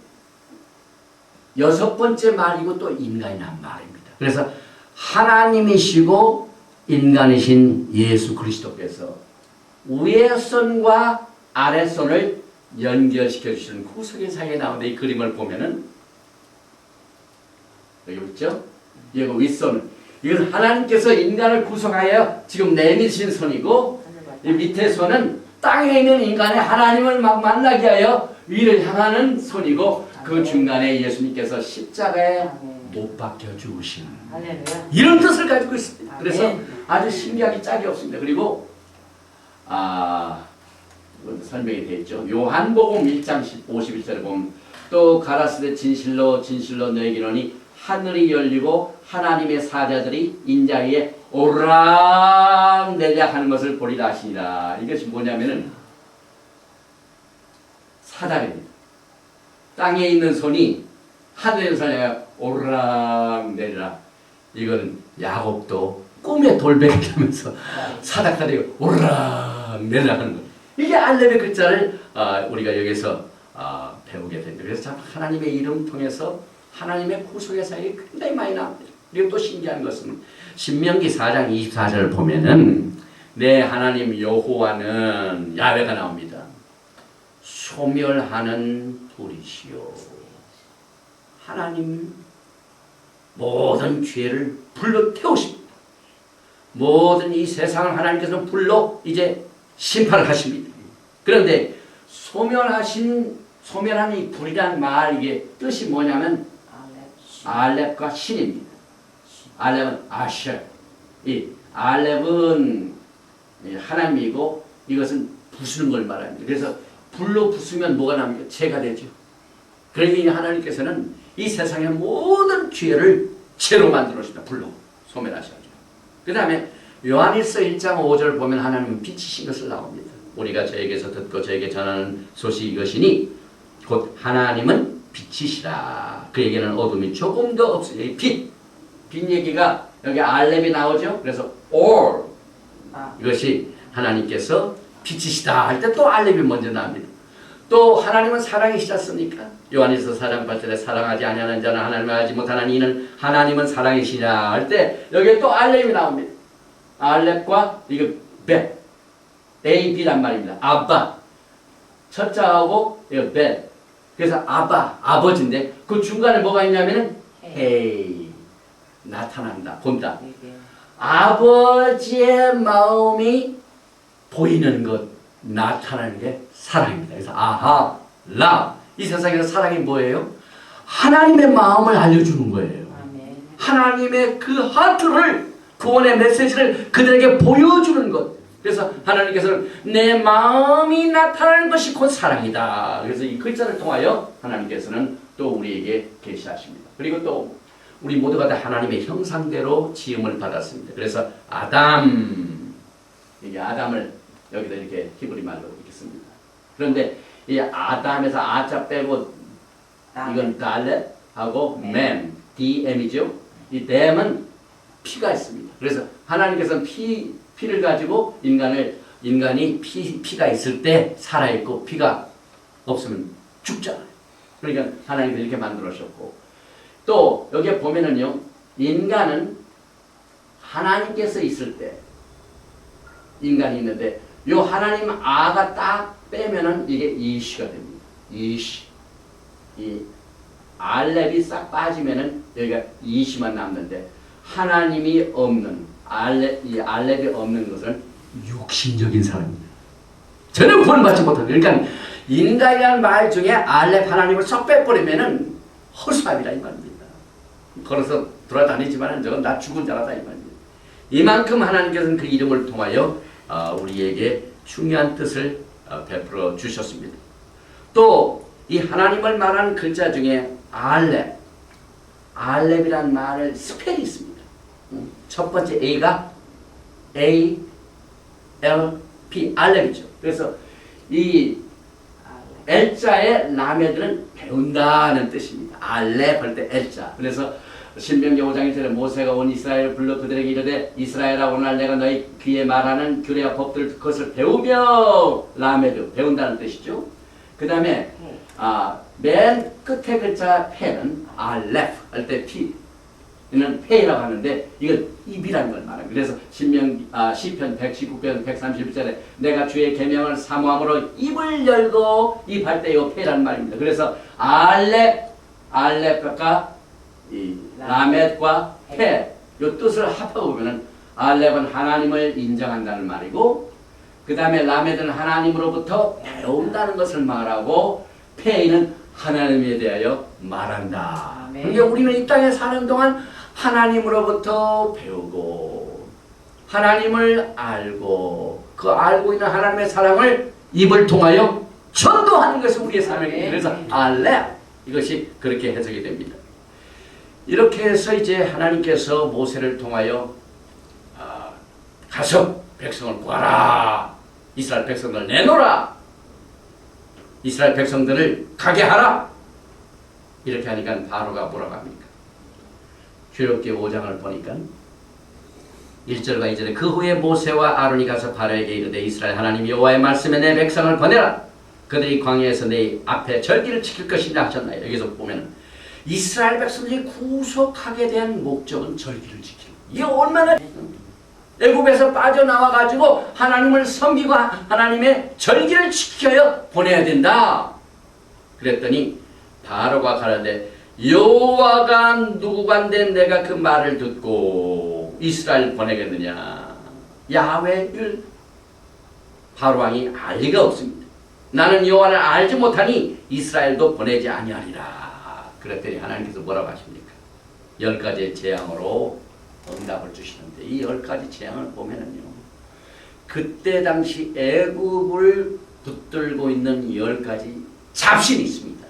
여섯 번째 말이고 또 인간이란 말입니다. 그래서 하나님이시고 인간이신 예수 그리스도께서 위에 손과 아래 손을 연결시켜 주시는 구석의 사이에 나오는데, 이 그림을 보면은 여기 있죠? 여기 윗손, 이건 하나님께서 인간을 구성하여 지금 내미신 손이고, 이 밑에 손은 땅에 있는 인간의 하나님을 막 만나게 하여 위를 향하는 손이고, 그 중간에 예수님께서 십자가에 못 박혀 죽으신 이런 뜻을 가지고 있습니다. 그래서 아주 신기하기 짝이 없습니다. 그리고 설명이 되어 있죠. 요한복음 1장 51절에 보면 또 가라사대 진실로 너에게 이르노니 하늘이 열리고 하나님의 사자들이 인자 위에 오르락내리락 하는 것을 보리라 하시니라. 이것이 뭐냐면은 사자입니다. 땅에 있는 손이 하늘에 있는 손에 오르락내리락. 이거는 야곱도 꿈에 돌베개 하면서 사닥다리 오르락내리락 하는 것. 이게 알렙의 글자를 우리가 여기서 배우게 됩니다. 그래서 참 하나님의 이름 통해서 하나님의 구속의 사역이 굉장히 많이 나옵니다. 그리고 또 신기한 것은 신명기 4장 24절을 보면은 내 하나님 여호와는 야훼가 나옵니다. 소멸하는 불이시요. 하나님 모든 죄를 불로 태우십니다. 모든 이 세상을 하나님께서 불로 이제 심판을 하십니다. 그런데 소멸하는 이 불이란 말, 이게 뜻이 뭐냐면 알렙과 신입니다. 알렙은 아셔. 이 알렙은 하나님이고 이것은 부수는 걸 말합니다. 그래서 불로 부수면 뭐가 납니까? 죄가 되죠. 그러니 하나님께서는 이 세상의 모든 죄를 죄로 만들어 주십니다. 불로 소멸하셔야죠. 그 다음에 요한일서 1장 5절 보면 하나님은 빛이신 것을 나옵니다. 우리가 저에게서 듣고 저에게 전하는 소식이 이것이니 곧 하나님은 빛이시라. 그에게는 어둠이 조금도 없으니 빛 얘기가 여기 알렙이 나오죠. 그래서 all 이것이 하나님께서 빛이시다 할 때 또 알렙이 먼저 나옵니다. 또 하나님은 사랑이시지 않습니까? 요한일서 4장 8절에 사랑하지 아니하는 자는 하나님을 알지 못하는 이는 하나님은 사랑이시냐 할 때 여기에 또 알렙이 나옵니다. 알렙과 이거 bet. A, B란 말입니다. 아빠. 첫자하고 bet. 그래서 아빠, 아버지인데 그 중간에 뭐가 있냐면은 hey. 나타난다, 본다. 아버지의 마음이 보이는 것, 나타나는 게 사랑입니다. 그래서 아하, 라. 이 세상에서 사랑이 뭐예요? 하나님의 마음을 알려주는 거예요. 하나님의 그 하트를, 구원의 메시지를 그들에게 보여주는 것. 그래서 하나님께서는 내 마음이 나타나는 것이 곧 사랑이다. 그래서 이 글자를 통하여 하나님께서는 또 우리에게 계시하십니다. 그리고 또 우리 모두가 다 하나님의 형상대로 지음을 받았습니다. 그래서 아담, 이게 아담을 여기다 이렇게 히브리 말로 읽겠습니다. 그런데 이 아담에서 아자 빼고 이건 달렛하고 맨, DM이죠. 이 댐은 피가 있습니다. 그래서 하나님께서는 피를 가지고 인간이 피가 있을 때 살아있고 피가 없으면 죽잖아요. 그러니까 하나님께서 이렇게 만들어주셨고 또 여기에 보면은요, 인간은 하나님께서 있을 때 인간이 있는데 요 하나님 아가 딱 빼면은 이게 이시가 됩니다. 이시. 이 알렙이 싹 빠지면은 여기가 이시만 남는데 하나님이 없는 이 알렙이 없는 것은 육신적인 사람입니다. 전혀 구원받지 못하고 그러니까 인간이라는 말 중에 알렙 하나님을 쏙 빼버리면은 허수아비라 이 말입니다. 걸어서 돌아다니지만 저건 나 죽은 자라다 이 말입니다. 이만큼 하나님께서는 그 이름을 통하여 우리에게 중요한 뜻을 베풀어 주셨습니다. 또 이 하나님을 말하는 글자 중에 알렙이란 말을 스펠이 있습니다. 첫 번째 A가 A, L, P, 알렙이죠. 그래서 이 L자의 라메드는 배운다는 뜻입니다. 알렙 할 때 L자. 그래서 신명기 5장 1절에 모세가 온 이스라엘을 불러 그들에게 이르되 이스라엘아 오늘 내가 너희 귀에 말하는 규례와 법들 그것을 배우며 라메드 배운다는 뜻이죠. 그 다음에 맨 끝에 글자 페는 알렙 할 때 P 이는 페이라고 하는데 이건 입이라는 걸 말합니다. 그래서 시편 119편 131절에 내가 주의 계명을 사모함으로 입을 열고 입할 때 이 페이라는 말입니다. 그래서 알렙과 이 라멧과 페 이 뜻을 합하고 보면은 알렙은 하나님을 인정한다는 말이고 그 다음에 라멧은 하나님으로부터 배운다는 것을 말하고 페이는 하나님에 대하여 말한다. 그러니까 우리는 이 땅에 사는 동안 하나님으로부터 배우고 하나님을 알고 그 알고 있는 하나님의 사랑을 입을 통하여 전도하는 것이 우리의 사명입니다. 그래서 알렙 이것이 그렇게 해석이 됩니다. 이렇게 해서 이제 하나님께서 모세를 통하여 가서 백성을 구하라. 이스라엘 백성들 내놓으라. 이스라엘 백성들을 가게 하라. 이렇게 하니까 바로가 뭐라고 합니까? 출애굽기 5장을 보니까 1절과 2절에 그 후에 모세와 아론이 가서 바로에게 이르되 이스라엘 하나님 여호와의 말씀에 내 백성을 보내라. 그들이 광야에서 내 앞에 절기를 지킬 것이라 하셨나요? 여기서 보면 이스라엘 백성들이 구속하게 된 목적은 절기를 지키는 이게 얼마나 애굽에서 빠져나와 가지고 하나님을 섬기고 하나님의 절기를 지켜야 보내야 된다. 그랬더니 바로가 가라되 여호와가 누구간데 내가 그 말을 듣고 이스라엘 보내겠느냐. 야훼를 바로 왕이 알 리가 없습니다. 나는 여호와를 알지 못하니 이스라엘도 보내지 아니하리라. 그랬더니 하나님께서 뭐라고 하십니까? 10가지의 재앙으로 응답을 주시는데 이 10가지 재앙을 보면은요, 그때 당시 애굽을 붙들고 있는 10가지 잡신이 있습니다.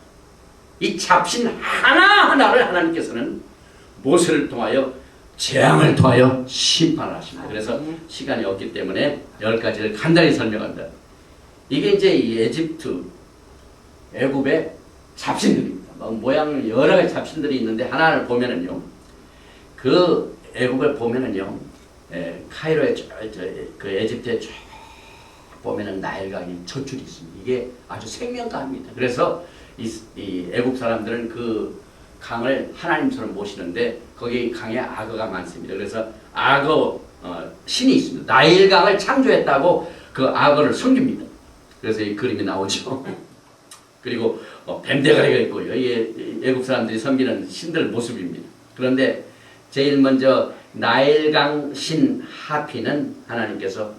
이 잡신 하나하나를 하나님께서는 모세를 통하여 재앙을 통하여 심판하십니다. 그래서 시간이 없기 때문에 10가지를 간단히 설명합니다. 이게 이제 에집트, 애굽의 잡신들입니다. 모양 여러 가지 잡신들이 있는데 하나를 보면은요, 그 애굽을 보면은요, 카이로에 그 에집트에 쭉 보면은 나일강이 저줄이 있습니다. 이게 아주 생명강입니다. 그래서 이 애굽 사람들은 그 강을 하나님처럼 모시는데 거기 강에 악어가 많습니다. 그래서 악어 신이 있습니다. 나일강을 창조했다고 그 악어를 섬깁니다. 그래서 이 그림이 나오죠. 그리고 뱀대가리가 있고요. 이게 애국 사람들이 섬기는 신들 모습입니다. 그런데 제일 먼저 나일강 신 하피는 하나님께서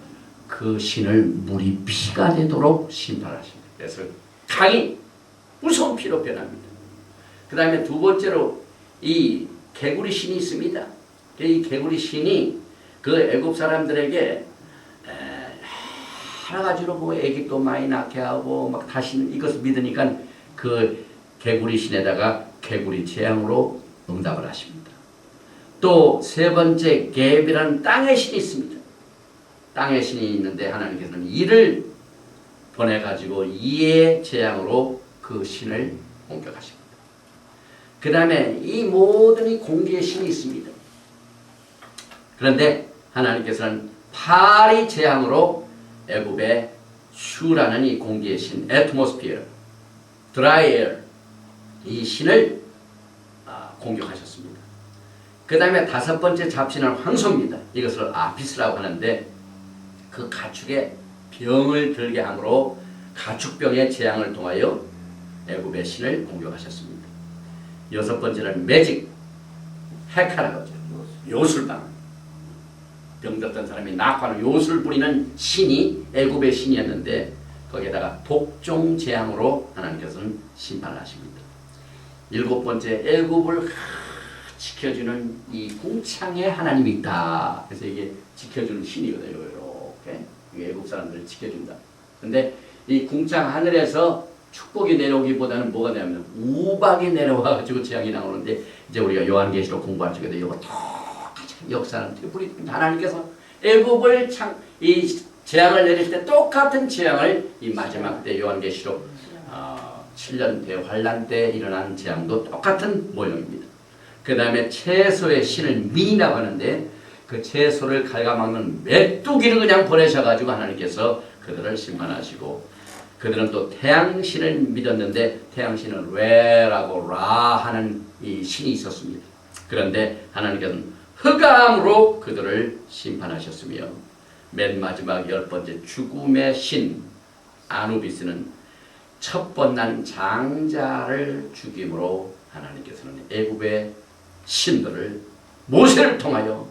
그 신을 물이 피가 되도록 심판하십니다. 그래서 강이 무서운 피로 변합니다. 그 다음에 두 번째로 이 개구리 신이 있습니다. 이 개구리 신이 그 애국 사람들에게 여러 가지로 뭐 애기도 많이 낳게 하고 막 다시 이것을 믿으니까 그 개구리 신에다가 개구리 재앙으로 응답을 하십니다. 또 세 번째 갭이라는 땅의 신이 있습니다. 땅의 신이 있는데 하나님께서는 이를 보내가지고 이의 재앙으로 그 신을 공격하십니다. 그 다음에 이 모든 이 공기의 신이 있습니다. 그런데 하나님께서는 파리 재앙으로 애굽의 슈라는 이 공기의 신, 애트모스피어, 드라이 에어, 이 신을 공격하셨습니다. 그 다음에 다섯 번째 잡신은 황소입니다. 이것을 아피스라고 하는데 그 가축에 병을 들게 함으로 가축병의 재앙을 통하여 애굽의 신을 공격하셨습니다. 여섯 번째는 매직, 헤카라고 하죠. 요술방. 병들었던 사람이 낙화로 요술 부리는 신이 애굽의 신이었는데 거기에다가 독종 재앙으로 하나님께서는 심판을 하십니다. 일곱 번째, 애굽을 지켜주는 이 궁창의 하나님이 있다. 그래서 이게 지켜주는 신이거든요. 이렇게 애굽 사람들을 지켜준다. 근데 이 궁창 하늘에서 축복이 내려오기보다는 뭐가 되냐면 우박이 내려와가지고 재앙이 나오는데 이제 우리가 요한계시록 공부할 적에도 이거 똑같이 역사는 우리 하나님께서 애굽을 이 재앙을 내릴 때 똑같은 재앙을 이 마지막 때 요한계시록 7년 대환란 때 일어난 재앙도 똑같은 모형입니다. 그 다음에 채소의 신을 미나고 하는데 그 채소를 갉아먹는 메뚜기를 그냥 보내셔가지고 하나님께서 그들을 심판하시고 그들은 또 태양신을 믿었는데 태양신은 레라고 라 하는 이 신이 있었습니다. 그런데 하나님께서는 흑암으로 그들을 심판하셨으며 맨 마지막 열 번째 죽음의 신 아누비스는 첫 번난 장자를 죽임으로 하나님께서는 애굽의 신들을 모세를 통하여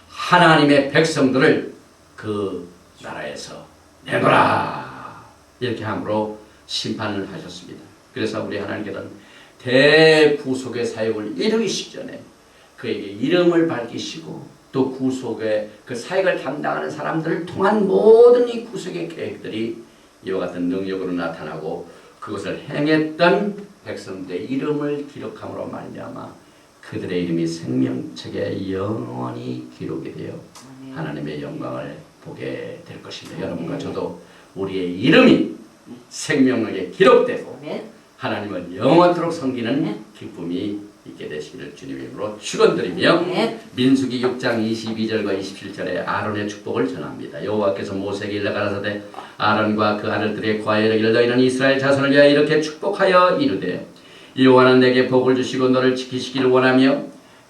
하나님의 백성들을 그 나라에서 내놓으라 이렇게 함으로 심판을 하셨습니다. 그래서 우리 하나님께서는 대구속의 사역을 이루기 전에 그에게 이름을 밝히시고 또 구속의 그 사역을 담당하는 사람들을 통한 모든 이 구속의 계획들이 이와 같은 능력으로 나타나고 그것을 행했던 백성들의 이름을 기록함으로 말미암아 그들의 이름이 생명책에 영원히 기록이 되어 하나님의 영광을 보게 될 것입니다. 여러분과 저도 우리의 이름이 생명책에 기록되고 하나님을 영원토록 섬기는 기쁨이 있게 되시기를 주님의 이름으로 축원드리며 민수기 6장 22절과 27절에 아론의 축복을 전합니다. 여호와께서 모세에게 일러 가라사대 아론과 그 아들들의 과회를 이르 너희는 이스라엘 자손을 위하여 이렇게 축복하여 이르되 여호와는 내게 복을 주시고 너를 지키시기를 원하며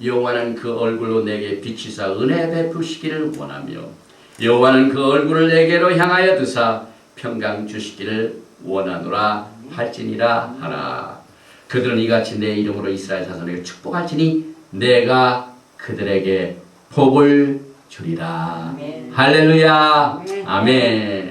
여호와는 그 얼굴로 내게 비치사 은혜 베푸시기를 원하며 여호와는 그 얼굴을 내게로 향하여 드사 평강 주시기를 원하노라 할지니라 하라. 그들은 이같이 내 이름으로 이스라엘 자손에게 축복할지니 내가 그들에게 복을 주리라. 아멘. 할렐루야. 아멘. 아멘.